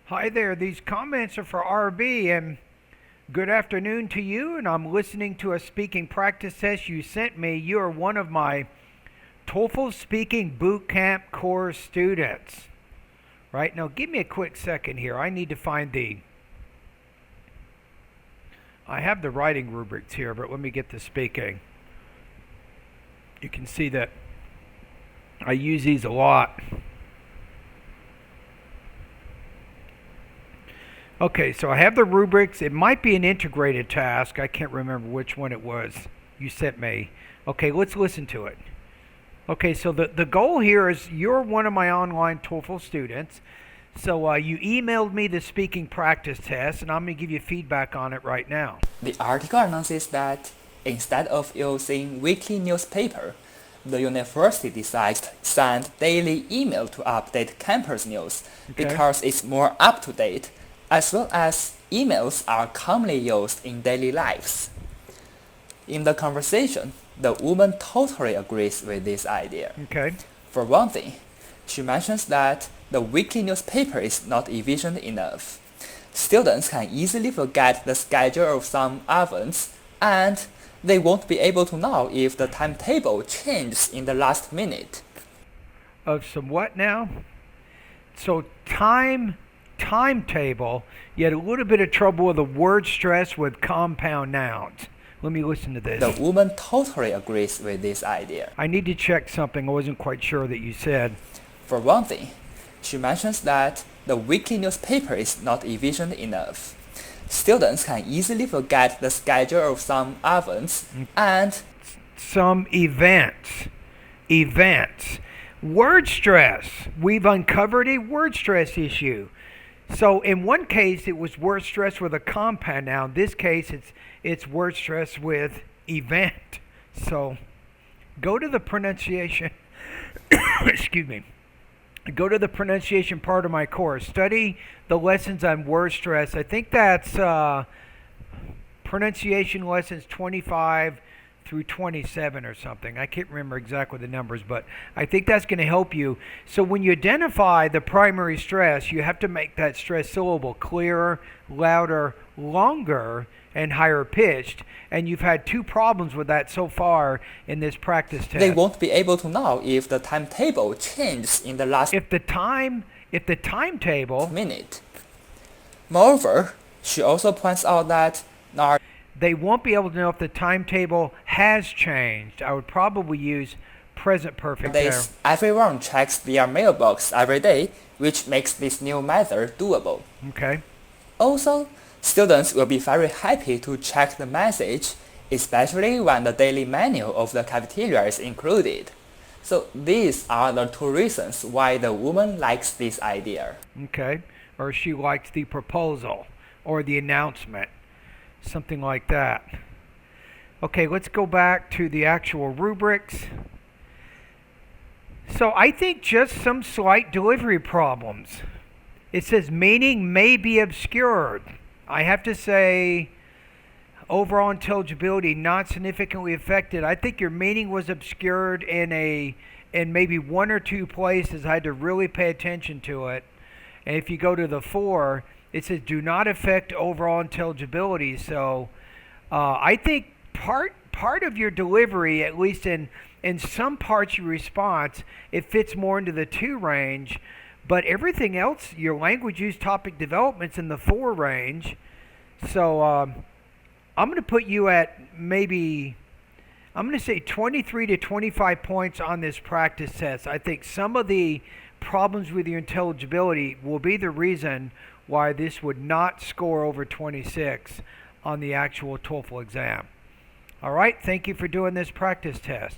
Hi there, these comments are for RB, and good afternoon to you. And I'm listening to a speaking practice test you sent me. You are one of my TOEFL Speaking Bootcamp course students. Right now, give me a quick second here. I need to find I have the writing rubrics here, but let me get the speaking. You can see that I use these a lot. Okay, so I have the rubrics. It might be an integrated task. I can't remember which one it was you sent me. Okay, let's listen to it. Okay, so the goal here is you're one of my online TOEFL students. So you emailed me the speaking practice test, and I'm going to give you feedback on it right now. The article announces that instead of using weekly newspaper, the university decides to send daily email to update campus news because it's more up-to-date, as well as emails are commonly used in daily lives. In the conversation, the woman totally agrees with this idea. Okay. For one thing, she mentions that the weekly newspaper is not efficient enough. Students can easily forget the schedule of some events, and they won't be able to know if the timetable changes in the last minute. Of some what now? So timetable, you had a little bit of trouble with the word stress with compound nouns. Let me listen to this. The woman totally agrees with this idea. I need to check something I wasn't quite sure that you said. For one thing, she mentions that the weekly newspaper is not efficient enough. Students can easily forget the schedule of some events and some events. Word stress. We've uncovered a word stress issue. So in one case, it was word stress with a compound noun. In this case, it's word stress with event. So go to the pronunciation. Excuse me. Go to the pronunciation part of my course. Study the lessons on word stress. I think that's pronunciation lessons 25 through 27 or something. I can't remember exactly the numbers, but I think that's going to help you. So when you identify the primary stress, you have to make that stress syllable clearer, louder, longer, and higher pitched. And you've had two problems with that so far in this practice test. They won't be able to know if the timetable changes in the last if the timetable minute. Moreover, she also points out that they won't be able to know if the timetable has changed. I would probably use present perfect there. Everyone checks their mailbox every day, which makes this new method doable. Okay. Also, students will be very happy to check the message, especially when the daily menu of the cafeteria is included. So these are the two reasons why the woman likes this idea. Okay. Or she likes the proposal or the announcement. Something like that. Okay, let's go back to the actual rubrics. So I think just some slight delivery problems. It says meaning may be obscured. I have to say overall intelligibility not significantly affected. I think your meaning was obscured in maybe one or two places. I had to really pay attention to it. And if you go to the 4, it says do not affect overall intelligibility. So I think part of your delivery, at least in some parts of your response, it fits more into the 2 range. But everything else, your language use topic development's in the 4 range. So I'm going to put you at maybe, I'm going to say 23 to 25 points on this practice test. I think some of the problems with your intelligibility will be the reason why this would not score over 26 on the actual TOEFL exam. All right, thank you for doing this practice test.